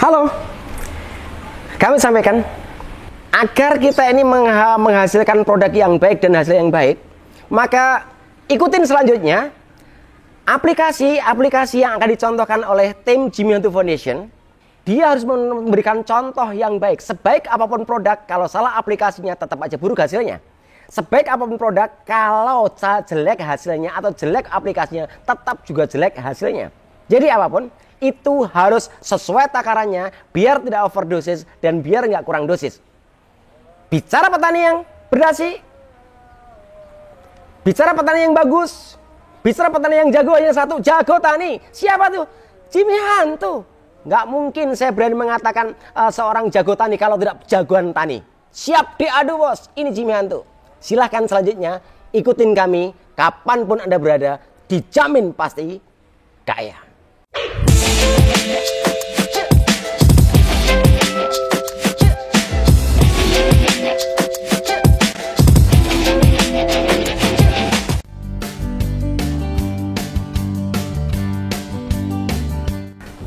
Halo, kami sampaikan agar kita ini menghasilkan produk yang baik dan hasil yang baik, maka ikutin selanjutnya aplikasi yang akan dicontohkan oleh tim Jimmy Hantu Foundation. Dia harus memberikan contoh yang baik. Sebaik apapun produk, kalau salah aplikasinya tetap aja buruk hasilnya. Sebaik apapun produk, kalau jelek hasilnya atau jelek aplikasinya, tetap juga jelek hasilnya. Jadi apapun itu harus sesuai takarannya, biar tidak overdosis dan biar nggak kurang dosis. Bicara petani yang berdasi, bicara petani yang bagus, bicara petani yang jago hanya satu, jago tani. Siapa tuh? Jimmy Hantu. Nggak mungkin saya berani mengatakan seorang jago tani kalau tidak jagoan tani. Siap diadu bos, ini Jimmy Hantu. Silahkan selanjutnya ikutin kami kapanpun Anda berada, dijamin pasti kaya.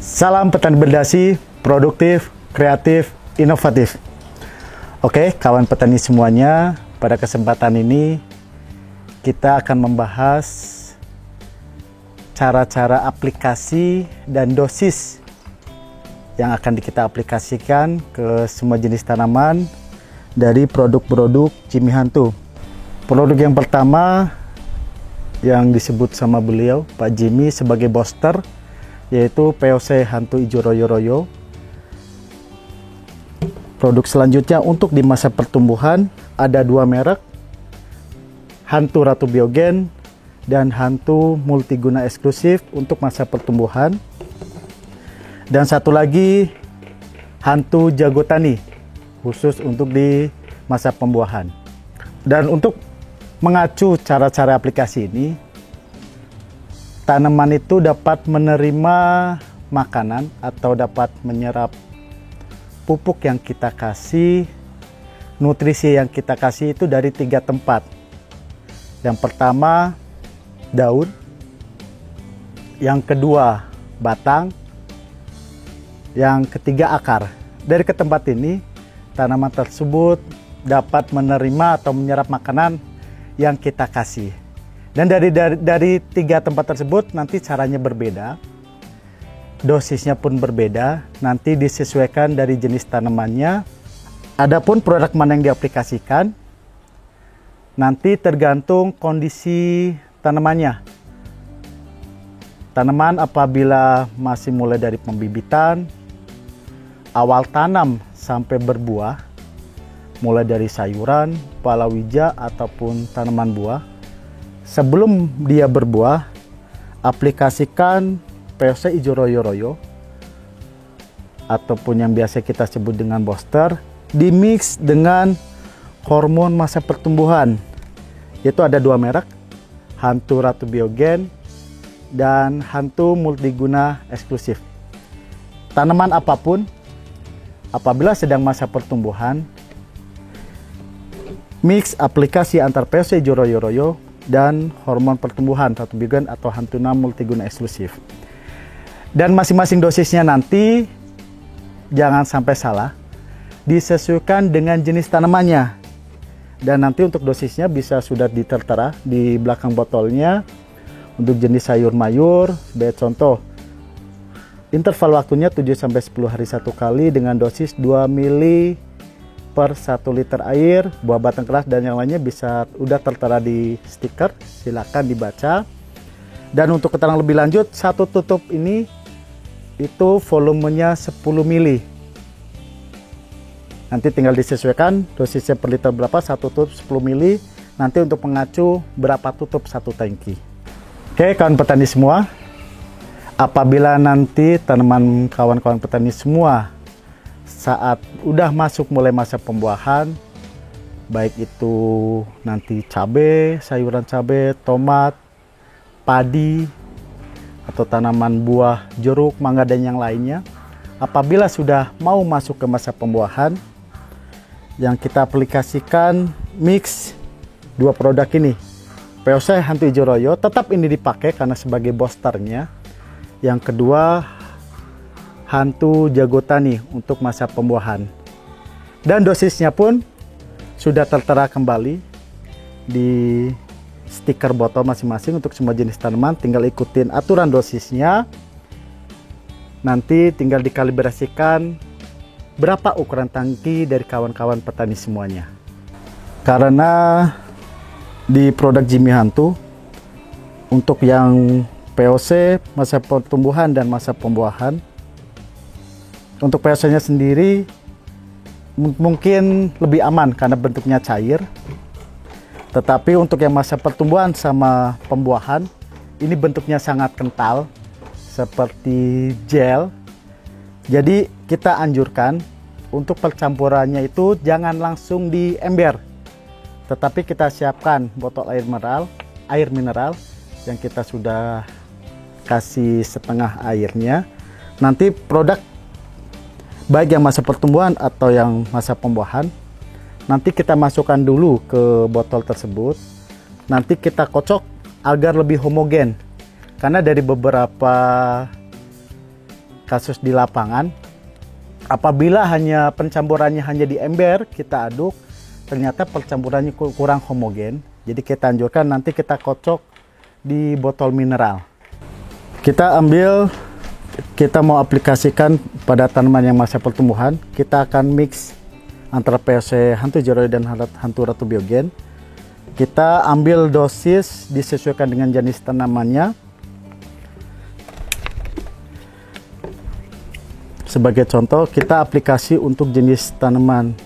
Salam petani berdasi, produktif, kreatif, inovatif. Oke, kawan petani semuanya, pada kesempatan ini kita akan membahas cara-cara aplikasi dan dosis yang akan kita aplikasikan ke semua jenis tanaman dari produk-produk Jimmy Hantu. Produk yang pertama yang disebut sama beliau, Pak Jimmy, sebagai booster, yaitu POC Hantu Ijo Royo Royo. Produk selanjutnya untuk di masa pertumbuhan ada dua merek, Hantu Ratu Biogen dan Hantu Multiguna Eksklusif untuk masa pertumbuhan. Dan satu lagi Hantu Jago Tani khusus untuk di masa pembuahan. Dan untuk mengacu cara-cara aplikasi ini, tanaman itu dapat menerima makanan atau dapat menyerap pupuk yang kita kasih, nutrisi yang kita kasih itu dari 3 tempat. Yang pertama daun, yang kedua batang, yang ketiga akar. Dari ke tempat ini tanaman tersebut dapat menerima atau menyerap makanan yang kita kasih. Dan dari 3 tempat tersebut nanti caranya berbeda, dosisnya pun berbeda, nanti disesuaikan dari jenis tanamannya. Adapun produk mana yang diaplikasikan nanti tergantung kondisi tanamannya. Tanaman apabila masih mulai dari pembibitan, awal tanam sampai berbuah, mulai dari sayuran, palawija ataupun tanaman buah, sebelum dia berbuah, aplikasikan POC Ijo Royo Royo ataupun yang biasa kita sebut dengan booster, dimix dengan hormon masa pertumbuhan, yaitu ada 2 merek, Hantu Ratu Biogen dan Hantu Multiguna Eksklusif. Tanaman apapun apabila sedang masa pertumbuhan, mix aplikasi antar POC Ijo Royo Royo dan hormon pertumbuhan Ratu Biogen atau Hantu Multiguna Eksklusif. Dan masing-masing dosisnya nanti jangan sampai salah, disesuaikan dengan jenis tanamannya. Dan nanti untuk dosisnya bisa sudah ditertera di belakang botolnya. Untuk jenis sayur mayur, sebagai contoh, interval waktunya 7-10 hari 1 kali dengan dosis 2 ml per 1 liter air. Buah batang keras dan yang lainnya bisa udah tertera di stiker, silakan dibaca. Dan untuk keterangan lebih lanjut, satu tutup ini itu volumenya 10 ml. Nanti tinggal disesuaikan dosisnya per liter berapa, satu tutup 10 ml. Nanti untuk mengacu berapa tutup satu tangki. Oke kawan petani semua, apabila nanti tanaman kawan-kawan petani semua saat udah masuk mulai masa pembuahan, baik itu nanti cabai, sayuran cabai, tomat, padi, atau tanaman buah jeruk, mangga dan yang lainnya, apabila sudah mau masuk ke masa pembuahan, yang kita aplikasikan mix 2 produk ini, POC Hantu Ijo Royo, tetap ini dipakai karena sebagai boosternya. Yang kedua Hantu Jago Tani untuk masa pembuahan. Dan dosisnya pun sudah tertera kembali di stiker botol masing-masing untuk semua jenis tanaman. Tinggal ikutin aturan dosisnya. Nanti tinggal dikalibrasikan berapa ukuran tangki dari kawan-kawan petani semuanya. Karena di produk Jimmy Hantu untuk yang POC, masa pertumbuhan dan masa pembuahan, untuk POC-nya sendiri mungkin lebih aman karena bentuknya cair. Tetapi untuk yang masa pertumbuhan sama pembuahan, ini bentuknya sangat kental seperti gel. Jadi kita anjurkan untuk percampurannya itu jangan langsung di ember, tetapi kita siapkan botol air mineral yang kita sudah kasih setengah airnya. Nanti produk baik yang masa pertumbuhan atau yang masa pembuahan, nanti kita masukkan dulu ke botol tersebut. Nanti kita kocok agar lebih homogen. Karena dari beberapa kasus di lapangan, apabila hanya pencampurannya hanya di ember, kita aduk, ternyata percampurannya kurang homogen. Jadi kita anjurkan nanti kita kocok di botol mineral. Kita mau aplikasikan pada tanaman yang masa pertumbuhan. Kita akan mix antara POC Hantu Jago dan Hantu Ratu Biogen. Kita ambil dosis disesuaikan dengan jenis tanamannya. Sebagai contoh, kita aplikasi untuk jenis tanaman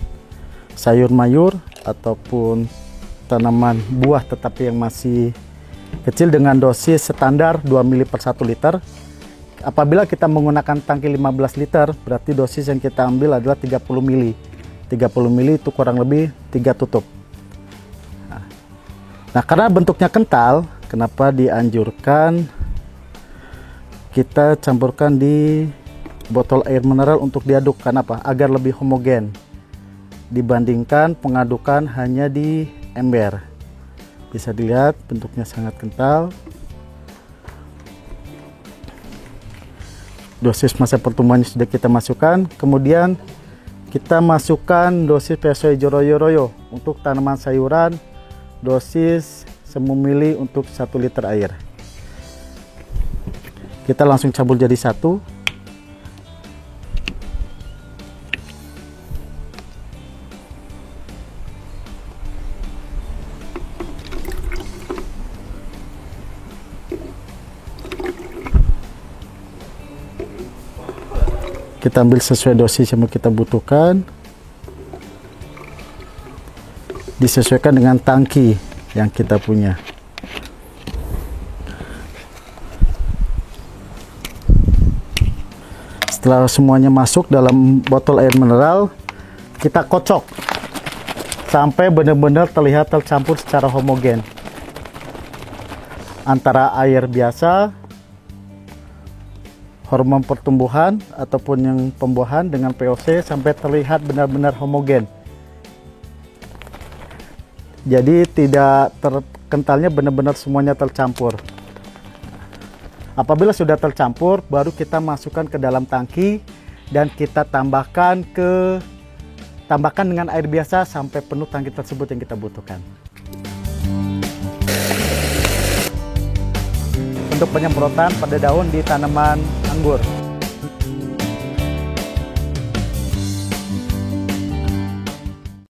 sayur mayur ataupun tanaman buah tetapi yang masih kecil dengan dosis standar 2 ml per 1 liter. Apabila kita menggunakan tangki 15 liter, berarti dosis yang kita ambil adalah 30 ml. 30 ml itu kurang lebih 3 tutup. Nah, karena bentuknya kental, kenapa dianjurkan kita campurkan di botol air mineral untuk diaduk? Kenapa? Agar lebih homogen dibandingkan pengadukan hanya di ember. Bisa dilihat bentuknya sangat kental. Dosis masa pertumbuhannya sudah kita masukkan. Kemudian kita masukkan dosis POC Joroyo untuk tanaman sayuran, dosis 1 ml untuk 1 liter air. Kita langsung campur jadi satu. Kita ambil sesuai dosis yang kita butuhkan, disesuaikan dengan tangki yang kita punya. Setelah semuanya masuk dalam botol air mineral, kita kocok sampai benar-benar terlihat tercampur secara homogen antara air biasa, hormon pertumbuhan ataupun yang pembuahan dengan POC sampai terlihat benar-benar homogen. Jadi tidak kentalnya, benar-benar semuanya tercampur. Apabila sudah tercampur, baru kita masukkan ke dalam tangki dan kita tambahkan dengan air biasa sampai penuh tangki tersebut yang kita butuhkan. Untuk penyemprotan pada daun di tanaman anggur.